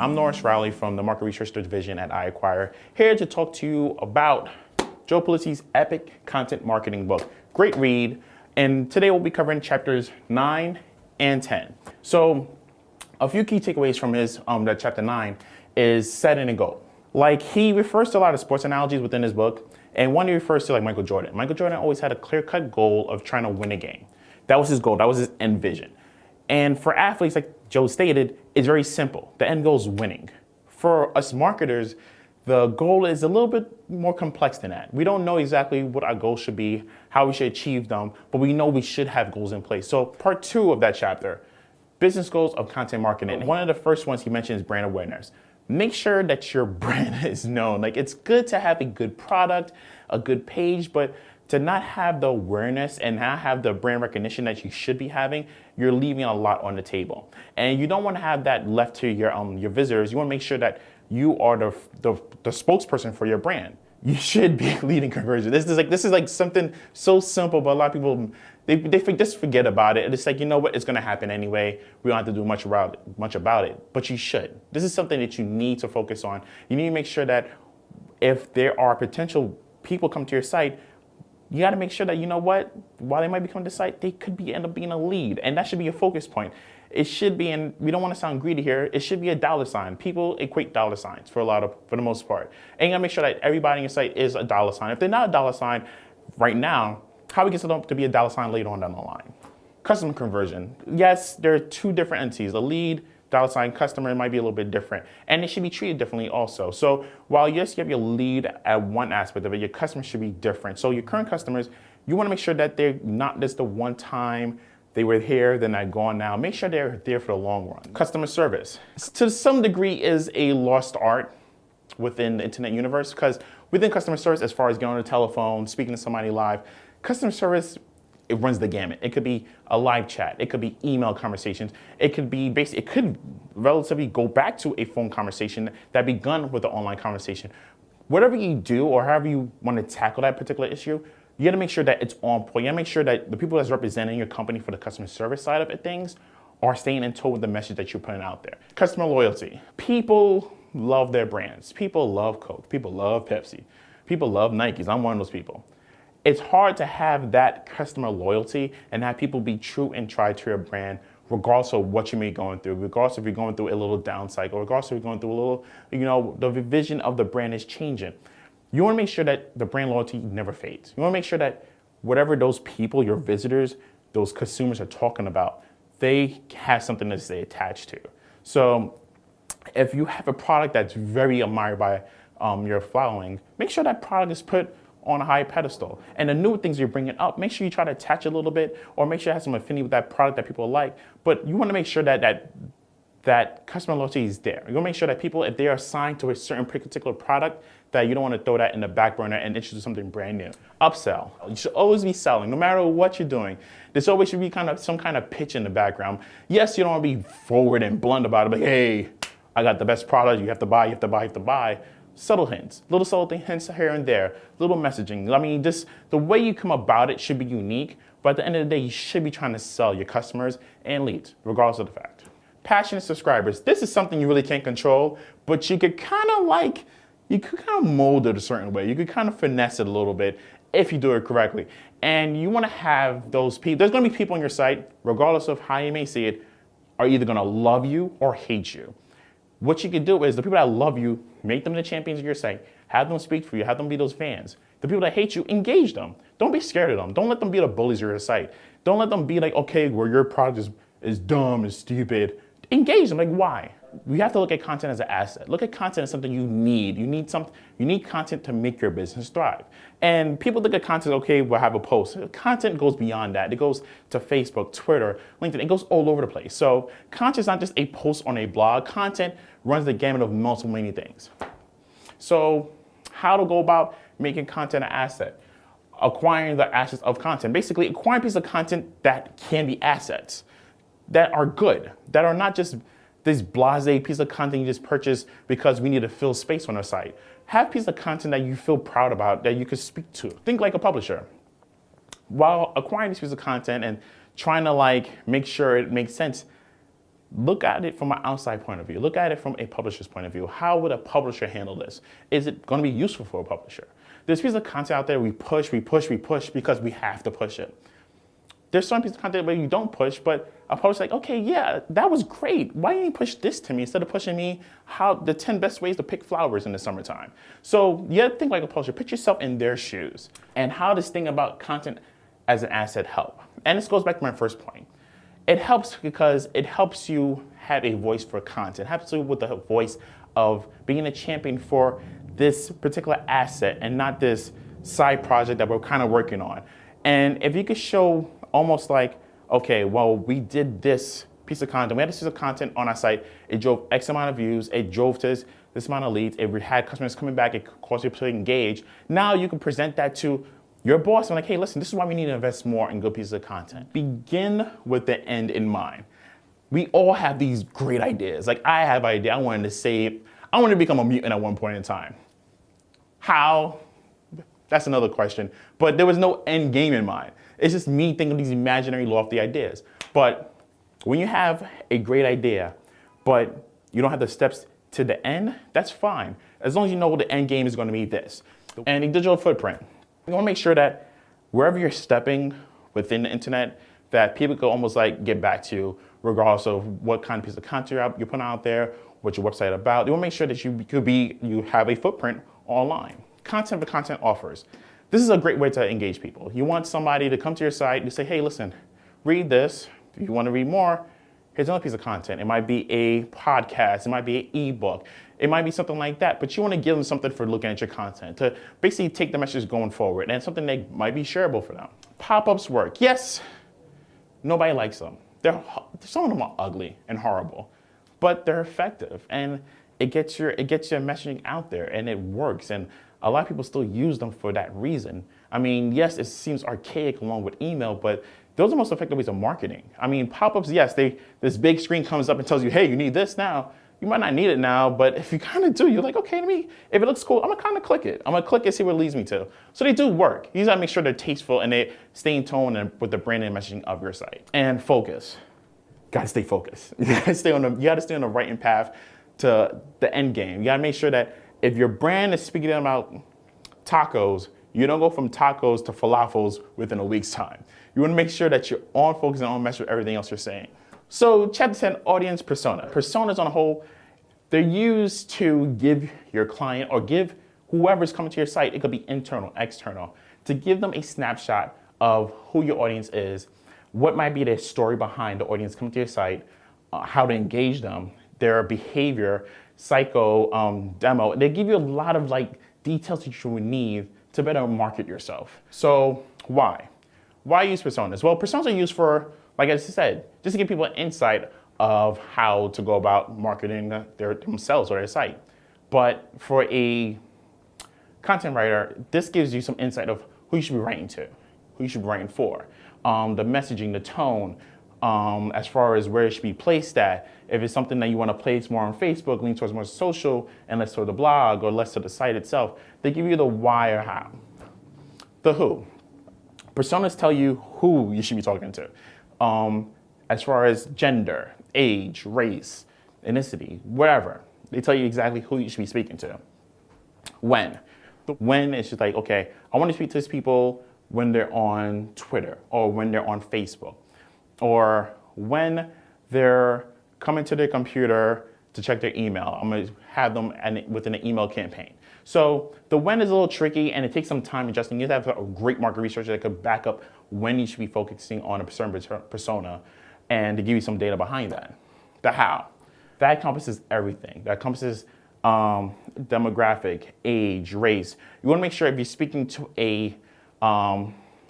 I'm Norris Rowley from the Market Research Division at iAcquire, here to talk to you about Joe Pulizzi's epic content marketing book. Great read, and today we'll be covering chapters 9 and 10. So a few key takeaways from his that chapter 9 is setting a goal. Like, he refers to a lot of sports analogies within his book, and one he refers to like Michael Jordan. Michael Jordan always had a clear-cut goal of trying to win a game. That was his goal, that was his end vision. And for athletes, like Joe stated, it's very simple. The end goal is winning. For us marketers, the goal is a little bit more complex than that. We don't know exactly what our goals should be, how we should achieve them, but we know we should have goals in place. So part 2 of that chapter, business goals of content marketing. One of the first ones he mentions is brand awareness. Make sure that your brand is known. Like, it's good to have a good product, a good page, but to not have the awareness and not have the brand recognition that you should be having, you're leaving a lot on the table. And you don't want to have that left to your visitors. You want to make sure that you are the spokesperson for your brand. You should be leading conversion. This is like something so simple, but a lot of people they just forget about it. And it's like, you know what, it's going to happen anyway. We don't have to do much about it, but you should. This is something that you need to focus on. You need to make sure that if there are potential people come to your site, you got to make sure that, you know what, while they might be coming to the site, they could end up being a lead. And that should be a focus point. It should be, and we don't want to sound greedy here, it should be a dollar sign. People equate dollar signs for the most part. And you got to make sure that everybody on your site is a dollar sign. If they're not a dollar sign right now, how we get them to be a dollar sign later on down the line? Customer conversion. Yes, there are 2 different entities. A lead, dollar sign, customer might be a little bit different, and it should be treated differently also. So while yes, you have your lead at one aspect of it, your customers should be different. So your current customers, you want to make sure that they're not just the one time they were here, then they're gone now. Make sure they're there for the long run. Customer service, to some degree, is a lost art within the internet universe, because within customer service, as far as getting on the telephone, speaking to somebody live, customer service, it runs the gamut. It could be a live chat. It could be email conversations. It could be it could relatively go back to a phone conversation that begun with an online conversation. Whatever you do or however you want to tackle that particular issue, you got to make sure that it's on point. You got to make sure that the people that's representing your company for the customer service side of it, things are staying in tone with the message that you're putting out there. Customer loyalty. People love their brands. People love Coke. People love Pepsi. People love Nikes. I'm one of those people. It's hard to have that customer loyalty and have people be true and try to your brand, regardless of what you may be going through, regardless if you're going through a little down cycle, regardless if you're going through a little, the vision of the brand is changing. You want to make sure that the brand loyalty never fades. You want to make sure that whatever those people, your visitors, those consumers are talking about, they have something to stay attached to. So if you have a product that's very admired by your following, make sure that product is put on a high pedestal. And the new things you're bringing up, make sure you try to attach a little bit, or make sure it has some affinity with that product that people like. But you want to make sure that customer loyalty is there. You want to make sure that people, if they are assigned to a certain particular product, that you don't want to throw that in the back burner and introduce something brand new. Upsell. You should always be selling, no matter what you're doing. There's always should be some kind of pitch in the background. Yes, you don't want to be forward and blunt about it, but hey, I got the best product, you have to buy, you have to buy, you have to buy. Subtle hints, little subtle hints here and there, little messaging. I mean, just the way you come about it should be unique, but at the end of the day, you should be trying to sell your customers and leads, regardless of the fact. Passionate subscribers. This is something you really can't control, but you could kind of mold it a certain way. You could kind of finesse it a little bit if you do it correctly. And you want to have those people, there's going to be people on your site, regardless of how you may see it, are either going to love you or hate you. What you can do is the people that love you, make them the champions of your site. Have them speak for you. Have them be those fans. The people that hate you, engage them. Don't be scared of them. Don't let them be the bullies of your site. Don't let them be like, okay, well, your product is dumb, is stupid. Engage them. Like, why? We have to look at content as an asset. Look at content as something you need. You need content to make your business thrive. And people look at content, okay, we'll have a post. Content goes beyond that. It goes to Facebook, Twitter, LinkedIn. It goes all over the place. So content is not just a post on a blog. Content runs the gamut of multiple many things. So how to go about making content an asset? Acquiring the assets of content. Basically, acquiring pieces of content that can be assets, that are good, that are not just this blasé piece of content you just purchase because we need to fill space on our site. Have pieces of content that you feel proud about, that you could speak to. Think like a publisher. While acquiring these pieces of content and trying to make sure it makes sense, look at it from an outside point of view. Look at it from a publisher's point of view. How would a publisher handle this? Is it going to be useful for a publisher? There's pieces of content out there we push because we have to push it. There's some pieces of content where you don't push, but a publisher's like, okay, yeah, that was great. Why didn't you push this to me instead of pushing me how the 10 best ways to pick flowers in the summertime? So you have to think like a publisher. Put yourself in their shoes. And how does thinking about content as an asset help? And this goes back to my first point. It helps because it helps you have a voice for content. It helps you with the voice of being a champion for this particular asset and not this side project that we're kind of working on. And if you could show almost like, okay, well, we did this piece of content. We had this piece of content on our site. It drove X amount of views. It drove to this amount of leads. It had customers coming back. It caused people to engage. Now you can present that to your boss and like, hey, listen, this is why we need to invest more in good pieces of content. Begin with the end in mind. We all have these great ideas. Like I have an idea. I wanted to become a mutant at one point in time. How? That's another question. But there was no end game in mind. It's just me thinking of these imaginary lofty ideas. But when you have a great idea, but you don't have the steps to the end, that's fine. As long as you know the end game is going to be this. And a digital footprint. You want to make sure that wherever you're stepping within the internet, that people can almost like get back to you, regardless of what kind of piece of content you're putting out there, what your website about. You want to make sure that you have a footprint online. Content for content offers. This is a great way to engage people. You want somebody to come to your site and say, hey, listen, read this. If you want to read more, here's another piece of content. It might be a podcast. It might be an ebook. It might be something like that. But you want to give them something for looking at your content to basically take the message going forward and something that might be shareable for them. Pop-ups work. Yes, nobody likes them. Some of them are ugly and horrible, but they're effective. And it gets your messaging out there and it works. And a lot of people still use them for that reason. I mean, yes, it seems archaic along with email, but those are the most effective ways of marketing. I mean, pop-ups, yes, this big screen comes up and tells you, hey, you need this now. You might not need it now, but if you kind of do, you're like, okay, if it looks cool, I'm gonna kind of click it. I'm gonna click it, see where it leads me to. So they do work. You just gotta make sure they're tasteful and they stay in tone and with the brand and messaging of your site. And focus. Gotta stay focused. You gotta stay on the right path to the end game. You gotta make sure that if your brand is speaking about tacos, you don't go from tacos to falafels within a week's time. You want to make sure that you're on focus and on mesh with everything else you're saying. So chapter 10, audience persona. Personas on a whole, they're used to give your client or give whoever's coming to your site, it could be internal, external, to give them a snapshot of who your audience is, what might be the story behind the audience coming to your site, how to engage them, their behavior, demo. They give you a lot of details that you would need to better market yourself. So why? Why use personas? Well, personas are used for, like I said, just to give people an insight of how to go about marketing themselves or their site. But for a content writer, this gives you some insight of who you should be writing to, who you should be writing for, the messaging, the tone, as far as where it should be placed at. If it's something that you want to place more on Facebook, lean towards more social and less toward the blog or less to the site itself, they give you the why or how. The who. Personas tell you who you should be talking to. As far as gender, age, race, ethnicity, whatever. They tell you exactly who you should be speaking to. When. When it's just like, okay, I want to speak to these people when they're on Twitter or when they're on Facebook or when they're coming to their computer to check their email. I'm going to have them within an email campaign. So the when is a little tricky and it takes some time adjusting. You have to have a great market researcher that could back up when you should be focusing on a certain persona and to give you some data behind that. The how. That encompasses everything. That encompasses demographic, age, race. You want to make sure if you're speaking to a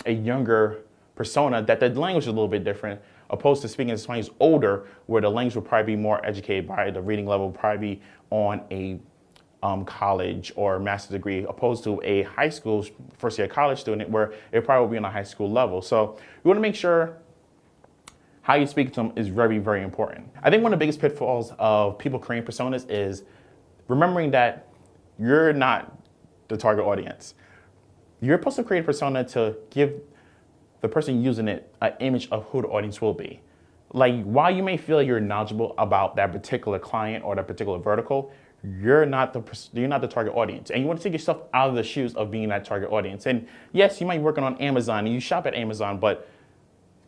younger persona that the language is a little bit different opposed to speaking to somebody who's older where the language will probably be more educated by the reading level, probably be on a college or master's degree opposed to a high school first year college student where it probably will be on a high school level. So you want to make sure how you speak to them is very, very important. I think one of the biggest pitfalls of people creating personas is remembering that you're not the target audience. You're supposed to create a persona to give the person using it an image of who the audience will be. like while you may feel you're knowledgeable about that particular client or that particular vertical, you're not the target audience, and you want to take yourself out of the shoes of being that target audience. And yes, you might be working on Amazon and you shop at Amazon, but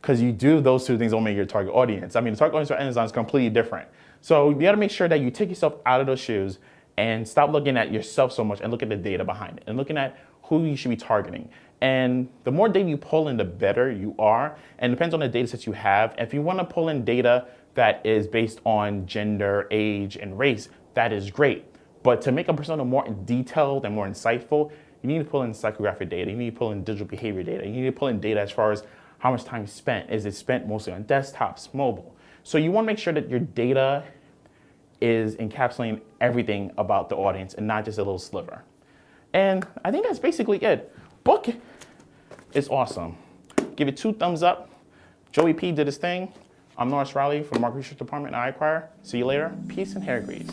because you do those two things don't make your target audience. I mean, the target audience for Amazon is completely different. So you got to make sure that you take yourself out of those shoes and stop looking at yourself so much and look at the data behind it and looking at who you should be targeting. And the more data you pull in, the better you are. And it depends on the data sets you have. If you want to pull in data that is based on gender, age, and race, that is great. But to make a persona more detailed and more insightful, you need to pull in psychographic data. You need to pull in digital behavior data. You need to pull in data as far as how much time spent. Is it spent mostly on desktops, mobile? So you want to make sure that your data is encapsulating everything about the audience and not just a little sliver. And I think that's basically it. Book is awesome. Give it 2 thumbs up. Joey P did his thing. I'm Norris Rowley from the Market Research Department at iAcquire. See you later. Peace and hair grease.